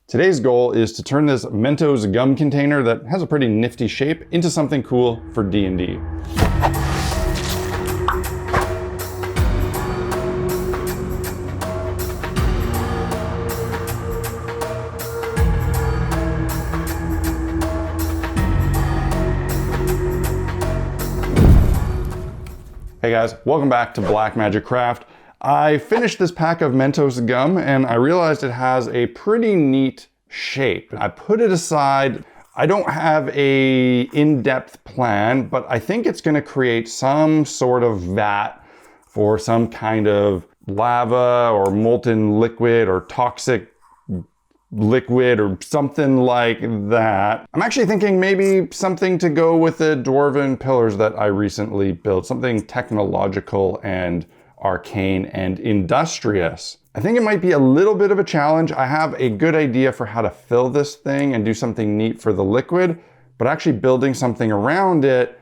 Today's goal is to turn this Mentos gum container that has a pretty nifty shape into something cool for D&D. Hey guys, welcome back to Black Magic Craft. I finished this pack of Mentos gum and I realized it has a pretty neat shape. I put it aside. I don't have a in-depth plan, but I think it's gonna create some sort of vat for some kind of lava or molten liquid or toxic liquid or something like that. I'm actually thinking maybe something to go with the dwarven pillars that I recently built, something technological and arcane and industrious. I think it might be a little bit of a challenge. I have a good idea for how to fill this thing and do something neat for the liquid, but actually building something around it,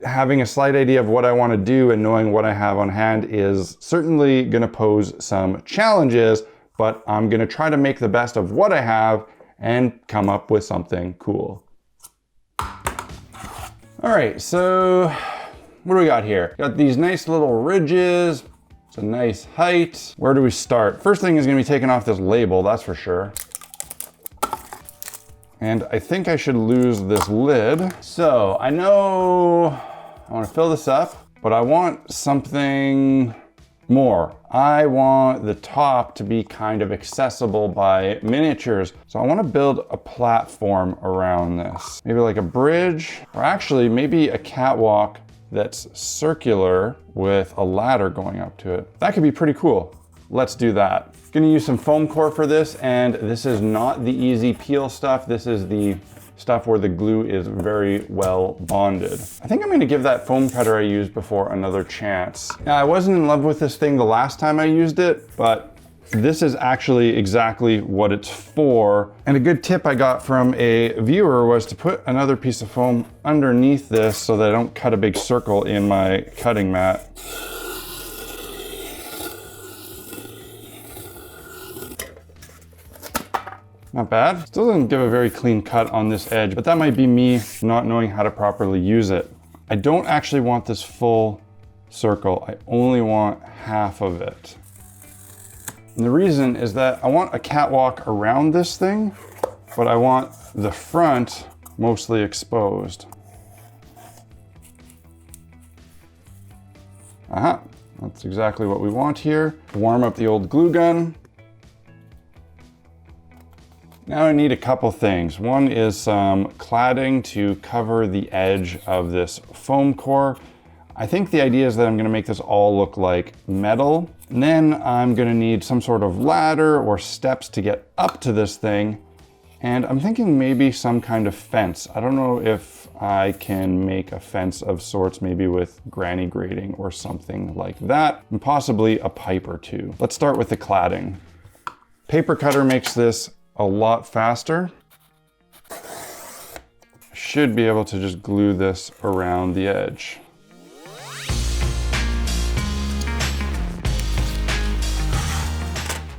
having a slight idea of what I want to do and knowing what I have on hand is certainly going to pose some challenges, but I'm going to try to make the best of what I have and come up with something cool. All right, so what do we got here? Got these nice little ridges. It's a nice height. Where do we start? First thing is gonna be taking off this label, that's for sure. And I think I should lose this lid. So I know I wanna fill this up, but I want something more. I want the top to be kind of accessible by miniatures. So I wanna build a platform around this. Maybe like a bridge, or actually maybe a catwalk that's circular with a ladder going up to it. That could be pretty cool. Let's do that. Gonna use some foam core for this, and this is not the easy peel stuff. This is the stuff where the glue is very well bonded. I think I'm gonna give that foam cutter I used before another chance. Now, I wasn't in love with this thing the last time I used it, but this is actually exactly what it's for. And a good tip I got from a viewer was to put another piece of foam underneath this so that I don't cut a big circle in my cutting mat. Not bad. Still doesn't give a very clean cut on this edge, but that might be me not knowing how to properly use it. I don't actually want this full circle. I only want half of it. And the reason is that I want a catwalk around this thing, but I want the front mostly exposed. Aha, that's exactly what we want here. Warm up the old glue gun. Now I need a couple things. One is some cladding to cover the edge of this foam core. I think the idea is that I'm gonna make this all look like metal. And then I'm gonna need some sort of ladder or steps to get up to this thing. And I'm thinking maybe some kind of fence. I don't know if I can make a fence of sorts, maybe with granny grating or something like that, and possibly a pipe or two. Let's start with the cladding. Paper cutter makes this a lot faster. Should be able to just glue this around the edge.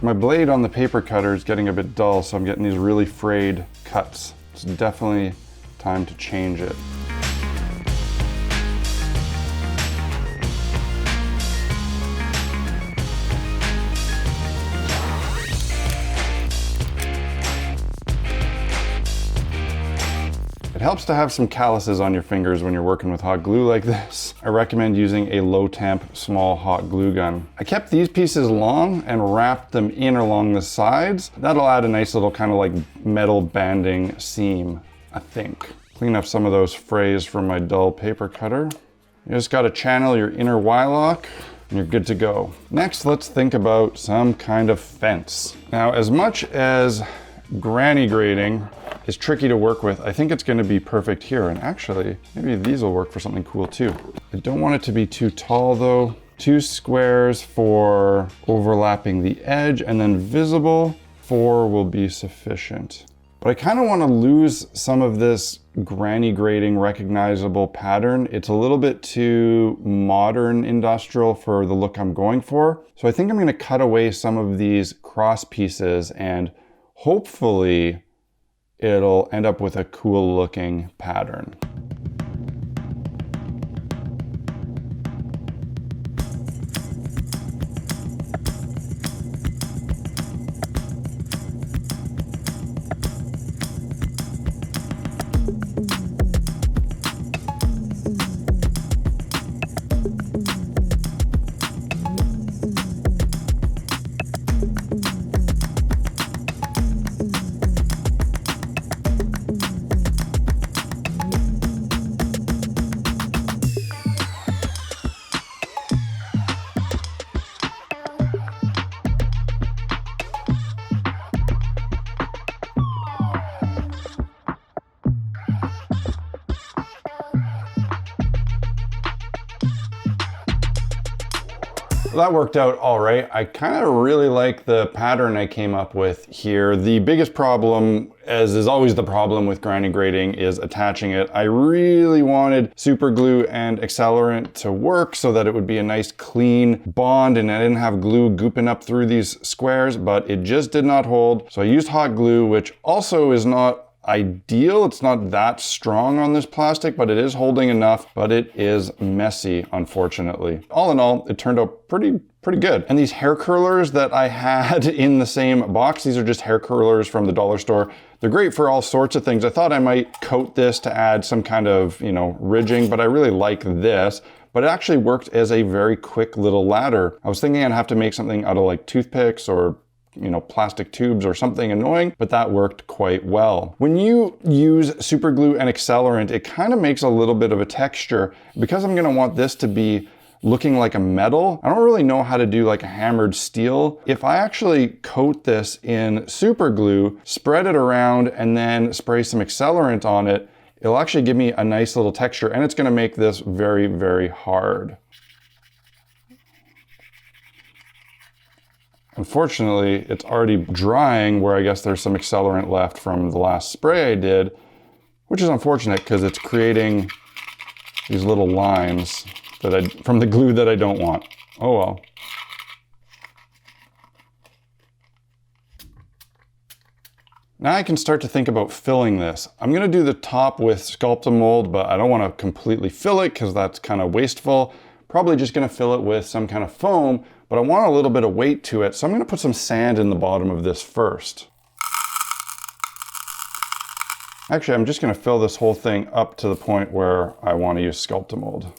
My blade on the paper cutter is getting a bit dull, so I'm getting these really frayed cuts. It's definitely time to change it. It helps to have some calluses on your fingers when you're working with hot glue like this. I recommend using a low temp, small hot glue gun. I kept these pieces long and wrapped them in along the sides. That'll add a nice little kind of like metal banding seam, I think. Clean up some of those frays from my dull paper cutter. You just gotta channel your inner Y-lock and you're good to go. Next, let's think about some kind of fence. Now, as much as granny grating is tricky to work with, I think it's gonna be perfect here. And actually, maybe these will work for something cool too. I don't want it to be too tall though. 2 squares for overlapping the edge and then visible. 4 will be sufficient. But I kind of want to lose some of this granny grating recognizable pattern. It's a little bit too modern industrial for the look I'm going for. So I think I'm going to cut away some of these cross pieces and hopefully it'll end up with a cool looking pattern. That worked out all right. I kind of really like the pattern I came up with here. The biggest problem, as is always the problem with grinding grating, is attaching it. I really wanted super glue and accelerant to work so that it would be a nice clean bond and I didn't have glue gooping up through these squares, but it just did not hold. So I used hot glue, which also is not ideal. It's not that strong on this plastic, but it is holding enough, but it is messy, unfortunately. All in all, it turned out pretty good. And these hair curlers that I had in the same box, these are just hair curlers from the dollar store. They're great for all sorts of things. I thought I might coat this to add some kind of, ridging, but I really like this. But it actually worked as a very quick little ladder. I was thinking I'd have to make something out of like toothpicks or plastic tubes or something annoying, but that worked quite well. When you use super glue and accelerant, it kind of makes a little bit of a texture. Because I'm gonna want this to be looking like a metal, I don't really know how to do like a hammered steel. If I actually coat this in super glue, spread it around, and then spray some accelerant on it, it'll actually give me a nice little texture, and it's gonna make this very, very hard. Unfortunately, it's already drying where I guess there's some accelerant left from the last spray I did, which is unfortunate because it's creating these little lines from the glue that I don't want. Oh well. Now I can start to think about filling this. I'm gonna do the top with Sculpt-A-Mold, but I don't wanna completely fill it because that's kind of wasteful. Probably just gonna fill it with some kind of foam, but I want a little bit of weight to it, so I'm gonna put some sand in the bottom of this first. Actually, I'm just gonna fill this whole thing up to the point where I wanna use Sculpt-A-Mold.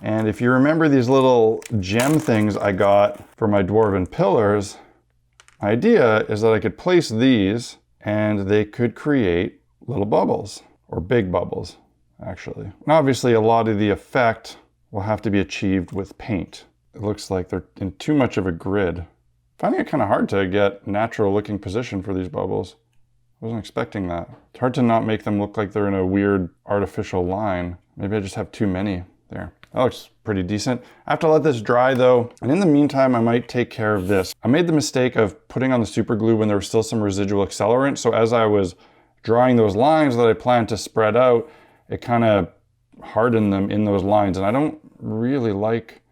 And if you remember these little gem things I got for my dwarven pillars, my idea is that I could place these and they could create little bubbles, or big bubbles, actually. And obviously a lot of the effect will have to be achieved with paint. It looks like they're in too much of a grid. Finding it kind of hard to get natural looking position for these bubbles. I wasn't expecting that. It's hard to not make them look like they're in a weird artificial line. Maybe I just have too many there. That looks pretty decent. I have to let this dry though, and in the meantime I might take care of this. I made the mistake of putting on the super glue when there was still some residual accelerant, so as I was drawing those lines that I planned to spread out, it kind of hardened them in those lines, and I don't really like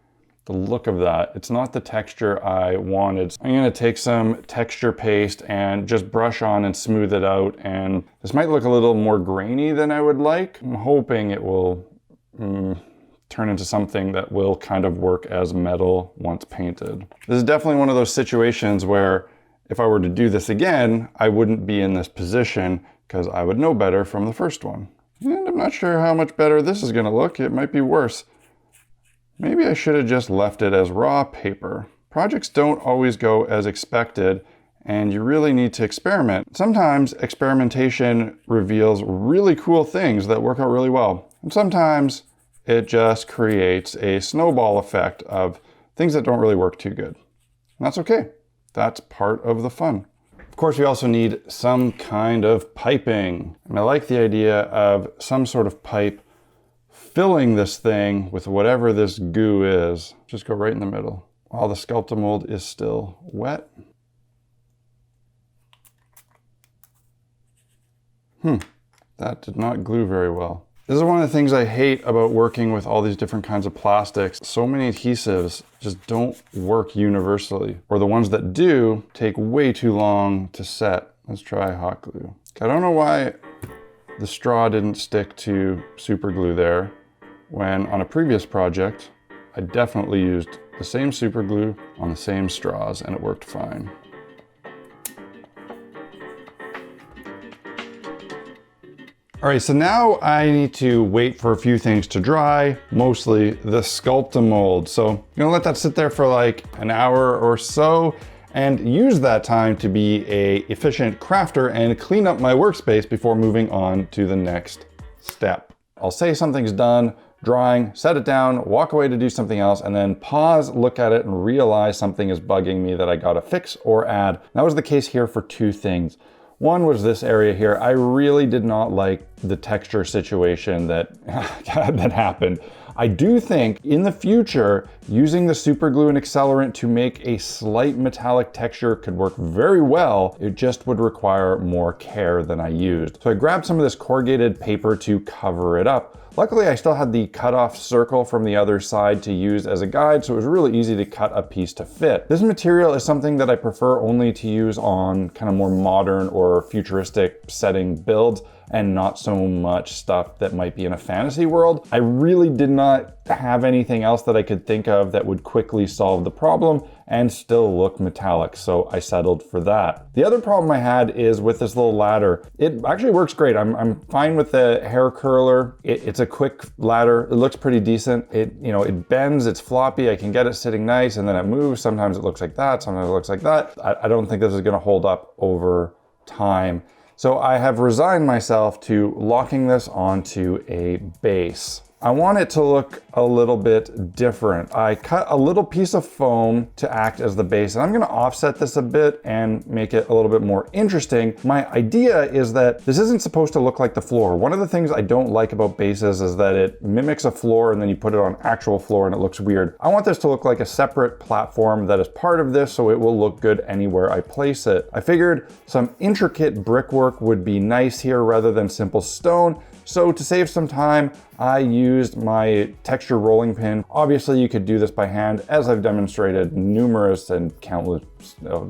the look of that. It's not the texture I wanted. I'm gonna take some texture paste and just brush on and smooth it out, and this might look a little more grainy than I would like. I'm hoping it will turn into something that will kind of work as metal once painted. This is definitely one of those situations where if I were to do this again, I wouldn't be in this position because I would know better from the first one. And I'm not sure how much better this is gonna look. It might be worse. Maybe I should have just left it as raw paper. Projects don't always go as expected, and you really need to experiment. Sometimes experimentation reveals really cool things that work out really well. And sometimes it just creates a snowball effect of things that don't really work too good. And that's okay. That's part of the fun. Of course, we also need some kind of piping. And I like the idea of some sort of pipe filling this thing with whatever this goo is. Just go right in the middle while the Sculptamold is still wet. That did not glue very well. This is one of the things I hate about working with all these different kinds of plastics. So many adhesives just don't work universally, or the ones that do take way too long to set. Let's try hot glue. I don't know why the straw didn't stick to super glue there, when on a previous project, I definitely used the same super glue on the same straws and it worked fine. All right, so now I need to wait for a few things to dry, mostly the Sculptamold. So I'm gonna let that sit there for like an hour or so and use that time to be an efficient crafter and clean up my workspace before moving on to the next step. I'll say something's done, drying, set it down, walk away to do something else, and then pause, look at it, and realize something is bugging me that I gotta fix or add. That was the case here for two things. One was this area here. I really did not like the texture situation that happened. I do think in the future, using the super glue and accelerant to make a slight metallic texture could work very well. It just would require more care than I used. So I grabbed some of this corrugated paper to cover it up. Luckily, I still had the cutoff circle from the other side to use as a guide, so it was really easy to cut a piece to fit. This material is something that I prefer only to use on kind of more modern or futuristic setting builds, and not so much stuff that might be in a fantasy world. I really did not have anything else that I could think of that would quickly solve the problem and still look metallic, so I settled for that. The other problem I had is with this little ladder. It actually works great. I'm fine with the hair curler. It's a quick ladder. It looks pretty decent. It bends, it's floppy. I can get it sitting nice and then it moves. Sometimes it looks like that, sometimes it looks like that. I don't think this is gonna hold up over time. So I have resigned myself to locking this onto a base. I want it to look a little bit different. I cut a little piece of foam to act as the base, and I'm gonna offset this a bit and make it a little bit more interesting. My idea is that this isn't supposed to look like the floor. One of the things I don't like about bases is that it mimics a floor and then you put it on actual floor and it looks weird. I want this to look like a separate platform that is part of this, so it will look good anywhere I place it. I figured some intricate brickwork would be nice here rather than simple stone. So to save some time, I used my texture rolling pin. Obviously you could do this by hand, as I've demonstrated numerous and countless,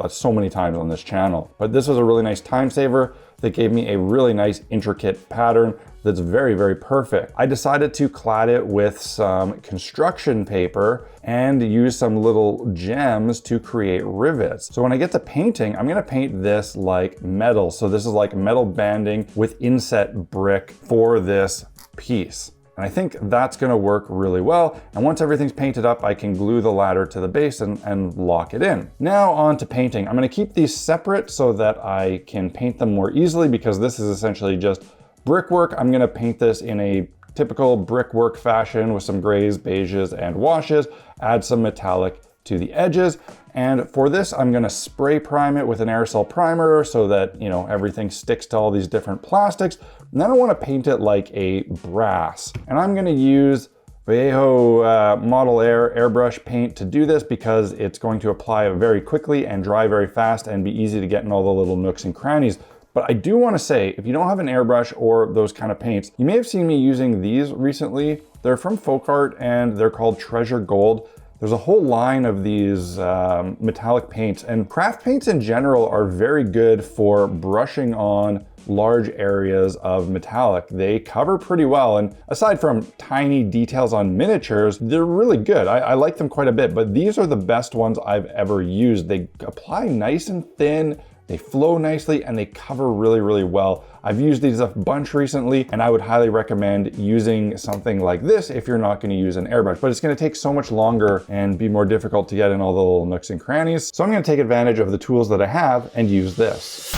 so many times on this channel. But this was a really nice time saver that gave me a really nice intricate pattern that's very, very perfect. I decided to clad it with some construction paper and use some little gems to create rivets. So when I get to painting, I'm gonna paint this like metal. So this is like metal banding with inset brick for this piece. And I think that's gonna work really well. And once everything's painted up, I can glue the ladder to the base and lock it in. Now on to painting. I'm gonna keep these separate so that I can paint them more easily, because this is essentially just brickwork. I'm gonna paint this in a typical brickwork fashion with some grays, beiges, and washes, add some metallic to the edges. And for this, I'm gonna spray prime it with an aerosol primer so that, everything sticks to all these different plastics. And then I wanna paint it like a brass. And I'm gonna use VALLEJO Model Air airbrush paint to do this, because it's going to apply very quickly and dry very fast and be easy to get in all the little nooks and crannies. But I do want to say, if you don't have an airbrush or those kind of paints, you may have seen me using these recently. They're from Folk Art and they're called Treasure Gold. There's a whole line of these metallic paints, and craft paints in general are very good for brushing on large areas of metallic. They cover pretty well, and aside from tiny details on miniatures, they're really good. I like them quite a bit, but these are the best ones I've ever used. They apply nice and thin, they flow nicely, and they cover really, really well. I've used these a bunch recently, and I would highly recommend using something like this if you're not gonna use an airbrush, but it's gonna take so much longer and be more difficult to get in all the little nooks and crannies. So I'm gonna take advantage of the tools that I have and use this.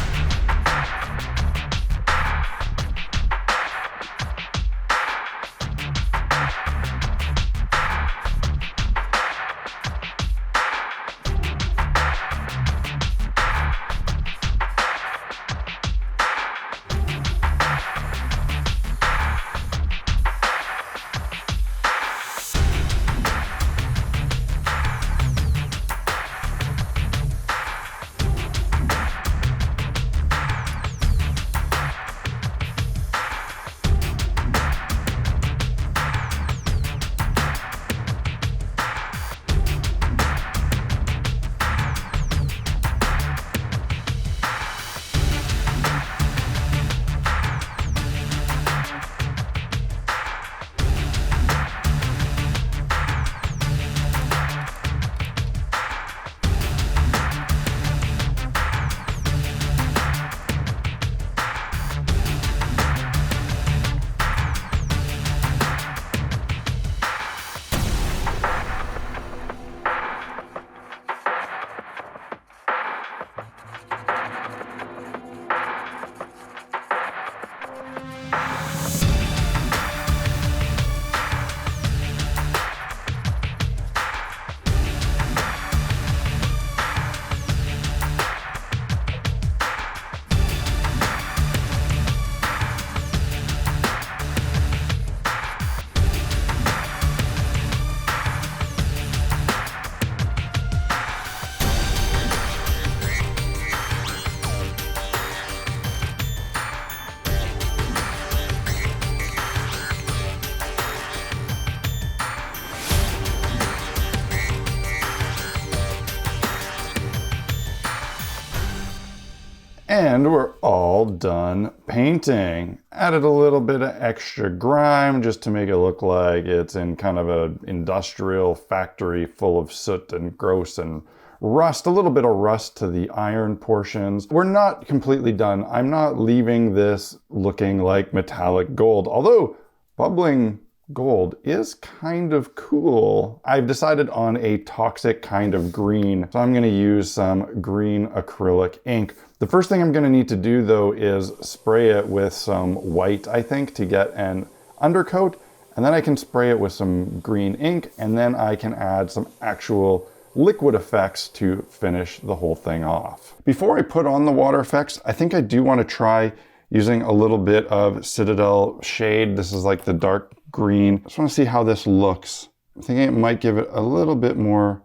And we're all done painting. Added a little bit of extra grime just to make it look like it's in kind of an industrial factory full of soot and gross and rust, a little bit of rust to the iron portions. We're not completely done. I'm not leaving this looking like metallic gold, although bubbling gold is kind of cool. I've decided on a toxic kind of green, so I'm gonna use some green acrylic ink. The first thing I'm gonna need to do though is spray it with some white, I think, to get an undercoat, and then I can spray it with some green ink, and then I can add some actual liquid effects to finish the whole thing off. Before I put on the water effects, I think I do want to try using a little bit of Citadel shade. This is like the dark green. I just want to see how this looks. I'm thinking it might give it a little bit more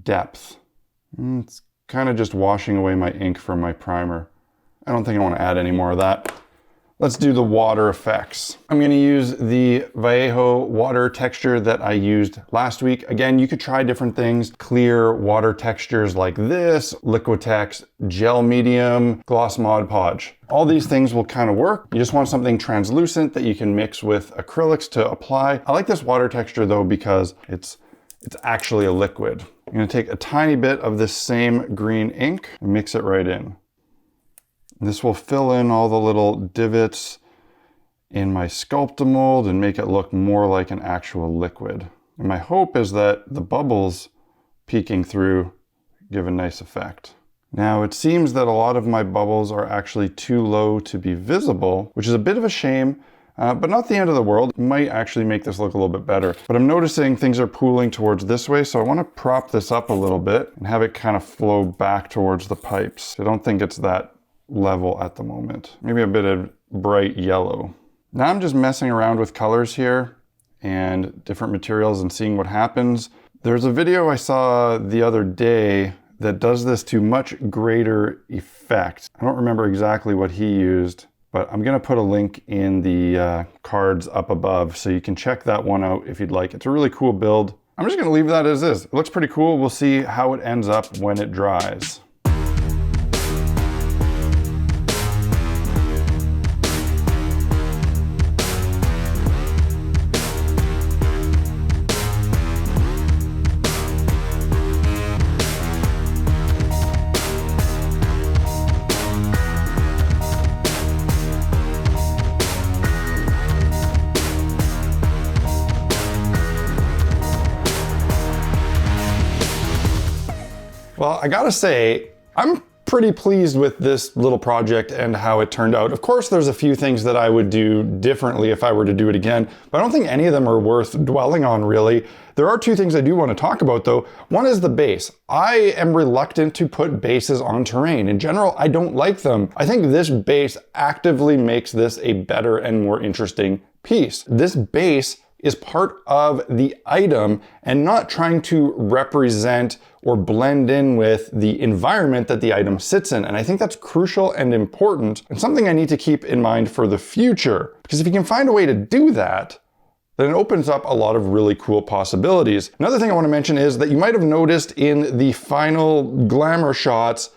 depth. It's kind of just washing away my ink from my primer. I don't think I want to add any more of that. Let's do the water effects. I'm going to use the Vallejo water texture that I used last week. Again, you could try different things. Clear water textures like this, Liquitex, gel medium, gloss Mod Podge. All these things will kind of work. You just want something translucent that you can mix with acrylics to apply. I like this water texture though because it's actually a liquid. I'm going to take a tiny bit of this same green ink and mix it right in. This will fill in all the little divots in my Sculptamold and make it look more like an actual liquid. And my hope is that the bubbles peeking through give a nice effect. Now it seems that a lot of my bubbles are actually too low to be visible, which is a bit of a shame, but not the end of the world. It might actually make this look a little bit better. But I'm noticing things are pooling towards this way, so I want to prop this up a little bit and have it kind of flow back towards the pipes. I don't think it's that level at the moment. Maybe a bit of bright yellow. Now I'm just messing around with colors here and different materials and seeing what happens. There's a video I saw the other day that does this to much greater effect. I don't remember exactly what he used, but I'm gonna put a link in the cards up above so you can check that one out if you'd like. It's a really cool build. I'm just gonna leave that as is. It looks pretty cool. We'll see how it ends up when it dries. Well, I gotta say, I'm pretty pleased with this little project and how it turned out. Of course, there's a few things that I would do differently if I were to do it again, but I don't think any of them are worth dwelling on, really. There are two things I do want to talk about, though. One is the base. I am reluctant to put bases on terrain. In general, I don't like them. I think this base actively makes this a better and more interesting piece. This base is part of the item and not trying to represent or blend in with the environment that the item sits in. And I think that's crucial and important and something I need to keep in mind for the future. Because if you can find a way to do that, then it opens up a lot of really cool possibilities. Another thing I want to mention is that you might have noticed in the final glamour shots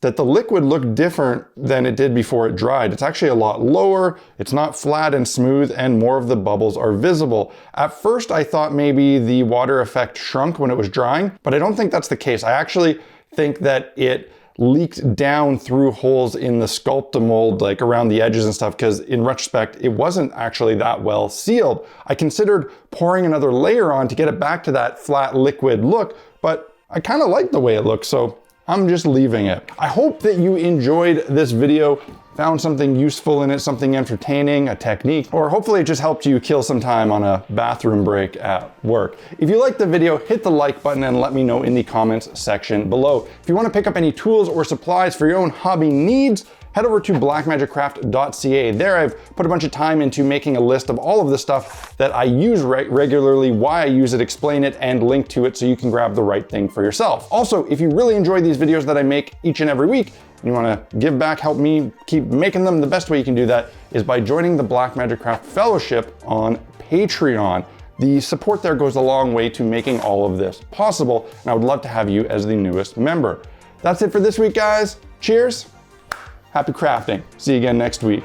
that the liquid looked different than it did before it dried. It's actually a lot lower, it's not flat and smooth, and more of the bubbles are visible. At first I thought maybe the water effect shrunk when it was drying, but I don't think that's the case. I actually think that it leaked down through holes in the Sculptamold, like around the edges and stuff, because in retrospect, it wasn't actually that well sealed. I considered pouring another layer on to get it back to that flat liquid look, but I kind of like the way it looks, so I'm just leaving it. I hope that you enjoyed this video, found something useful in it, something entertaining, a technique, or hopefully it just helped you kill some time on a bathroom break at work. If you liked the video, hit the like button and let me know in the comments section below. If you want to pick up any tools or supplies for your own hobby needs, head over to blackmagicraft.ca. There I've put a bunch of time into making a list of all of the stuff that I use regularly, why I use it, explain it, and link to it so you can grab the right thing for yourself. Also, if you really enjoy these videos that I make each and every week, and you want to give back, help me keep making them, the best way you can do that is by joining the Black Magic Craft Fellowship on Patreon. The support there goes a long way to making all of this possible, and I would love to have you as the newest member. That's it for this week, guys. Cheers. happy crafting. See you again next week.